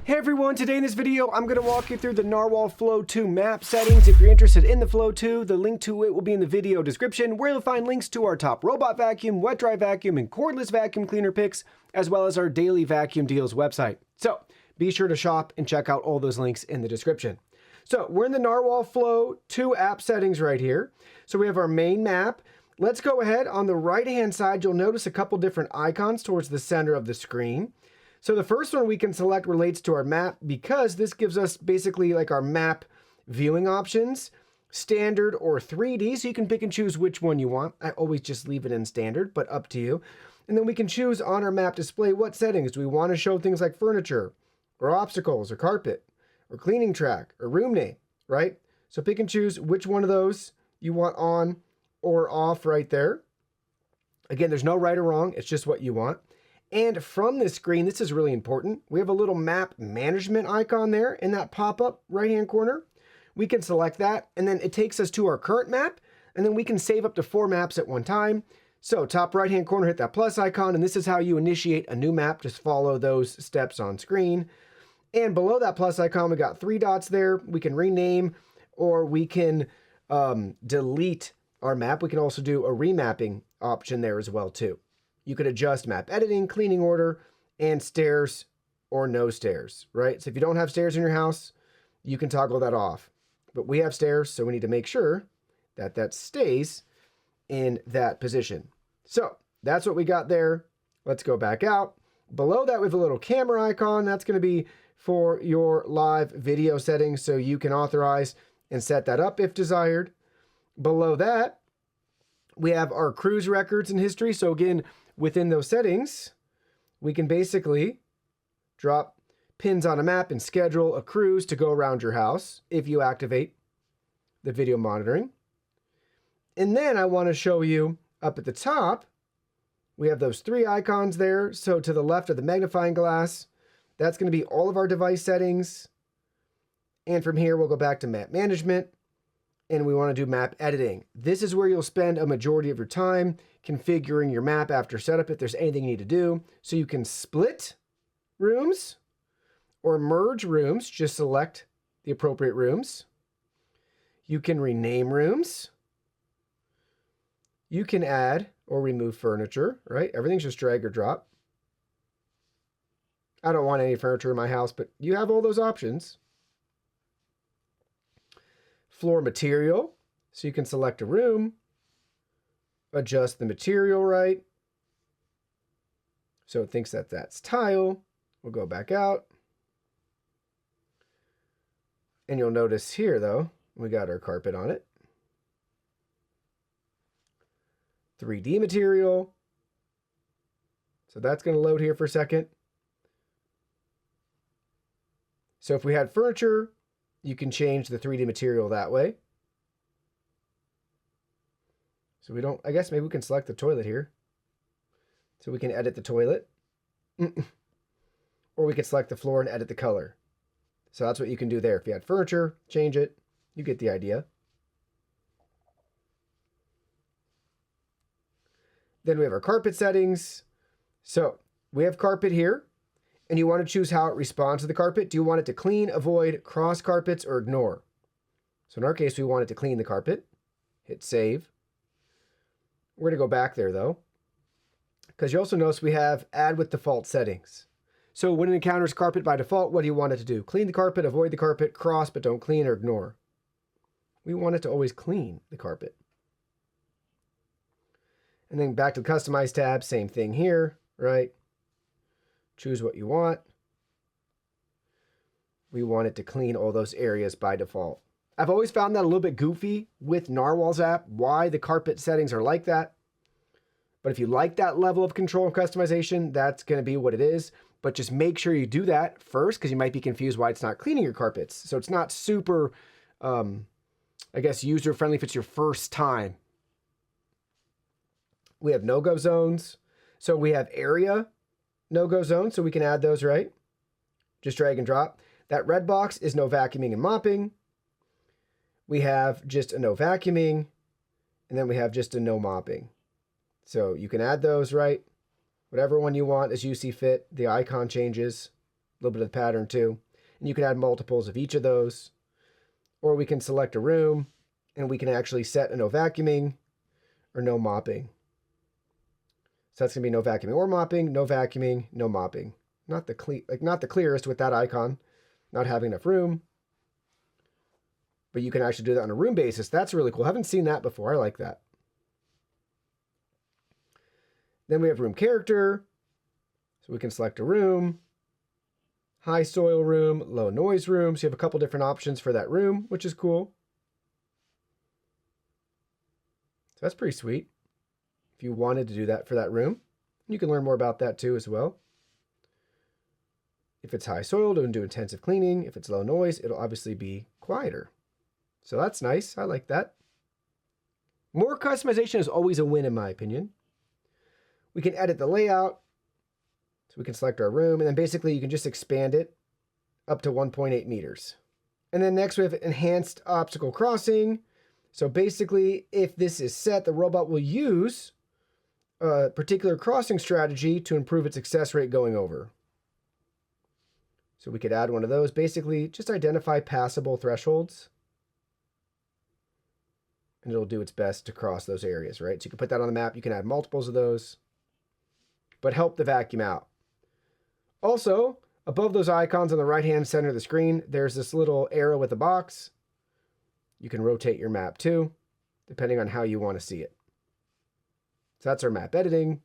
Hey everyone, today in this video, I'm going to walk you through the Narwal Flow 2 map settings. If you're interested in the Flow 2, the link to it will be in the video description, where you'll find links to our top robot vacuum, wet dry vacuum, and cordless vacuum cleaner picks, as well as our daily vacuum deals website. So be sure to shop and check out all those links in the description. So we're in the Narwal Flow 2 app settings right here. So we have our main map. Let's go ahead. On the right-hand side, you'll notice a couple different icons towards the center of the screen. So the first one we can select relates to our map because this gives us basically like our map viewing options, standard or 3D, so you can pick and choose which one you want. I always just leave it in standard, but up to you. And then we can choose on our map display what settings. Do we want to show things like furniture or obstacles or carpet or cleaning track or room name, right? So pick and choose which one of those you want on or off right there. Again, there's no right or wrong. It's just what you want. And from this screen, this is really important, we have a little map management icon there in that pop-up right-hand corner. We can select that, and then it takes us to our current map, and then we can save up to 4 maps at one time. So top right-hand corner, hit that plus icon, and this is how you initiate a new map. Just follow those steps on screen. And below that plus icon, we got 3 dots there. We can rename, or we can delete our map. We can also do a remapping option there as well, too. You could adjust map editing, cleaning order, and stairs or no stairs, right? So if you don't have stairs in your house, you can toggle that off. But we have stairs, so we need to make sure that that stays in that position. So that's what we got there. Let's go back out. Below that, we have a little camera icon. That's going to be for your live video settings, so you can authorize and set that up if desired. Below that, we have our cruise records and history. So again, within those settings, we can basically drop pins on a map and schedule a cruise to go around your house if you activate the video monitoring. And then I want to show you up at the top, we have those 3 icons there. So to the left of the magnifying glass, that's going to be all of our device settings. And from here, we'll go back to map management. And we want to do map editing. This is where you'll spend a majority of your time configuring your map after setup if there's anything you need to do. So you can split rooms or merge rooms. Just select the appropriate rooms. You can rename rooms. You can add or remove furniture, right? Everything's just drag or drop. I don't want any furniture in my house, but you have all those options. Floor material, so you can select a room, adjust the material right, so it thinks that that's tile. We'll go back out, and you'll notice here though, we got our carpet on it. 3D material, so that's going to load here for a second. So if we had furniture, you can change the 3D material that way. So we don't, I guess maybe we can select the toilet here. So we can edit the toilet. Or we can select the floor and edit the color. So that's what you can do there. If you had furniture, change it. You get the idea. Then we have our carpet settings. So we have carpet here. And you want to choose how it responds to the carpet. Do you want it to clean, avoid, cross carpets, or ignore? So in our case, we want it to clean the carpet. Hit save. We're going to go back there though, because you also notice we have add with default settings. So when it encounters carpet by default, what do you want it to do? Clean the carpet, avoid the carpet, cross but don't clean or ignore. We want it to always clean the carpet. And then back to the customize tab, same thing here, right? Choose what you want. We want it to clean all those areas by default. I've always found that a little bit goofy with Narwal's app, why the carpet settings are like that. But if you like that level of control and customization, that's going to be what it is. But just make sure you do that first, because you might be confused why it's not cleaning your carpets. So it's not super, I guess, user-friendly if it's your first time. We have no-go zones. So we have area no-go zone, so we can add those, right? Just drag and drop. That red box is no vacuuming and mopping. We have just a no vacuuming, and then we have just a no mopping. So you can add those, right? Whatever one you want as you see fit. The icon changes. little bit of the pattern too. And you can add multiples of each of those. Or we can select a room and we can actually set a no vacuuming or no mopping. So that's going to be no vacuuming or mopping, no vacuuming, no mopping. Not the clearest with that icon, not having enough room. But you can actually do that on a room basis. That's really cool. I haven't seen that before. I like that. Then we have room character. So we can select a room, high soil room, low noise room. So you have a couple different options for that room, which is cool. So that's pretty sweet. If you wanted to do that for that room, you can learn more about that too as well. If it's high soil, it'll do intensive cleaning. If it's low noise, it'll obviously be quieter. So that's nice. I like that. More customization is always a win in my opinion. We can edit the layout. So we can select our room and then basically you can just expand it up to 1.8 meters. And then next we have enhanced obstacle crossing. So basically if this is set, the robot will use a particular crossing strategy to improve its success rate going over. So we could add one of those. Basically just identify passable thresholds. And it'll do its best to cross those areas, right? So you can put that on the map. You can add multiples of those, but help the vacuum out. Also, above those icons on the right-hand center of the screen, there's this little arrow with a box. You can rotate your map too, depending on how you want to see it. So that's our map editing.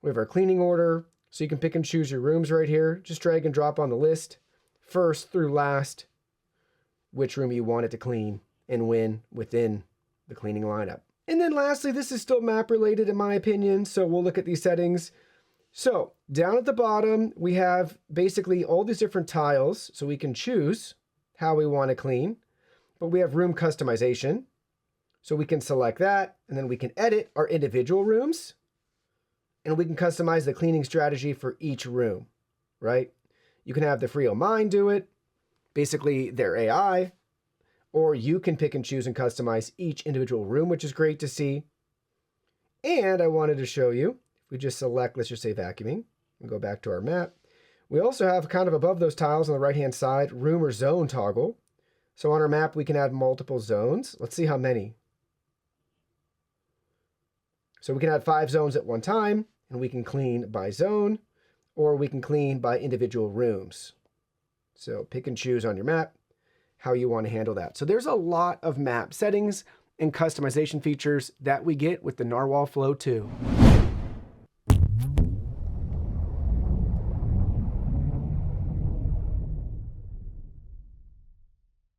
We have our cleaning order. So you can pick and choose your rooms right here. Just drag and drop on the list, first through last, which room you want it to clean and when within the cleaning lineup. And then lastly, this is still map related in my opinion, so we'll look at these settings. So down at the bottom, we have basically all these different tiles, so we can choose how we want to clean, but we have room customization. So we can select that, and then we can edit our individual rooms, and we can customize the cleaning strategy for each room, right? You can have the Frio Mind do it, basically their AI, or you can pick and choose and customize each individual room, which is great to see. And I wanted to show you, if we just select, let's just say vacuuming, and go back to our map, we also have kind of above those tiles on the right-hand side, room or zone toggle. So on our map, we can add multiple zones. Let's see how many. So we can add 5 zones at one time, and we can clean by zone, or we can clean by individual rooms. So pick and choose on your map how you want to handle that. So there's a lot of map settings and customization features that we get with the Narwal Flow 2.